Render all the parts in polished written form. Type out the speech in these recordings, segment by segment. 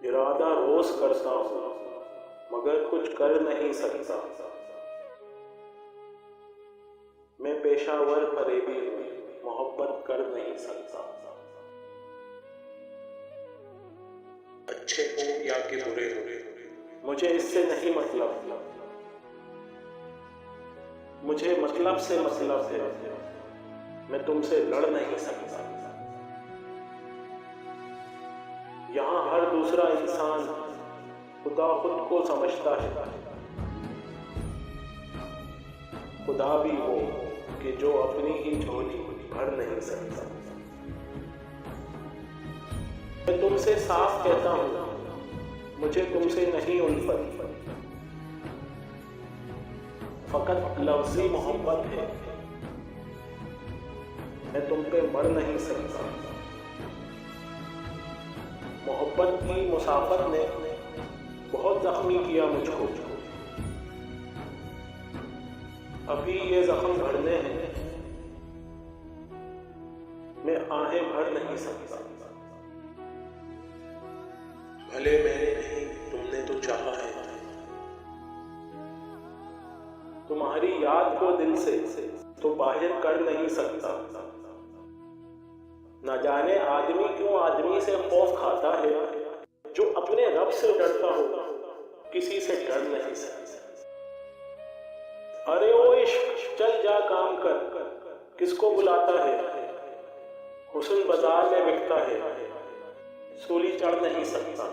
इरादा रोज करता हूँ मगर कुछ कर नहीं सकता। मैं पेशावर फरेबी हूँ, मोहब्बत कर नहीं सकता। अच्छे हो या कि बुरे हो, मुझे इससे नहीं मतलब, मुझे मतलब से मतलब है। मैं तुमसे लड़ नहीं सकता। यहाँ हर दूसरा इंसान खुदा खुद को समझता है। खुदा भी वो कि जो अपनी ही झोली भर नहीं सकता। मैं तुमसे साफ कहता हूँ, मुझे तुमसे नहीं उल्फत, फकत लफ्ज़ी मोहब्बत है। मैं तुम पे मर नहीं सकता। मोहब्बत की मुसाफत ने बहुत जख्मी किया मुझको। अभी ये जख्म भरने हैं, मैं आहें भर नहीं सकता। भले मैंने नहीं, तुमने तो चाहा है। तुम्हारी याद को दिल से तो बाहर कर नहीं सकता। न जाने आदमी क्यों आदमी से खौफ खाता है, जो अपने रब से डरता हो किसी से डर नहीं सकता। अरे ओ इश्क चल जा काम कर, किसको बुलाता है। हुस्न बाजार में बिकता है, सूली चढ़ नहीं सकता।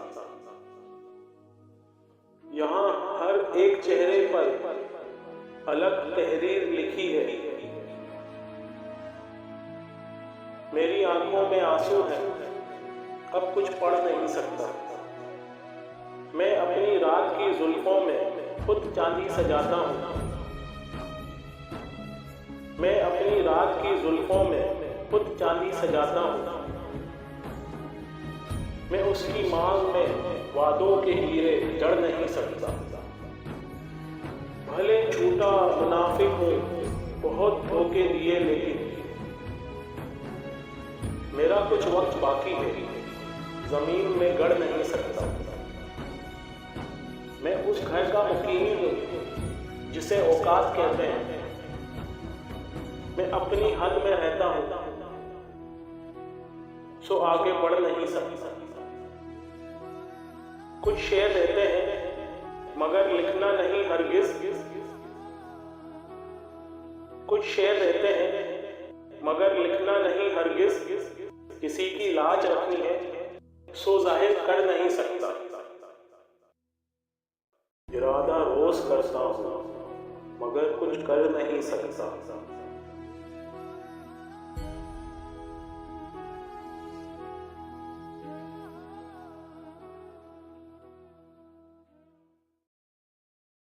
यहाँ हर एक चेहरे पर अलग तहरीर लिखी है। मेरी आंखों में आंसू है, अब कुछ पढ़ नहीं सकता। मैं अपनी रात की जुल्फों में खुद चांदी सजाता हूँ। मैं अपनी रात की जुल्फों में खुद चांदी सजाता हूँ। मैं उसकी मांग में वादों के हीरे जड़ नहीं सकता। भले झूठा मुनाफिक हूँ, बहुत धोखे दिए, लेकिन मेरा कुछ वक्त बाकी है, जमीन में गड़ नहीं सकता। मैं उस घर का मुकीम हूँ जिसे औकात कहते हैं। मैं अपनी हद में रहता हूँ, सो आगे बढ़ नहीं सकता। कुछ शेर रहते हैं मगर लिखना नहीं हरगिज। कुछ शेर रहते हैं मगर लिखना नहीं हरगिज। किसी की लाज रखनी है सो जाहिर कर नहीं सकता। इरादा रोज करता हूँ मगर कुछ कर नहीं सकता।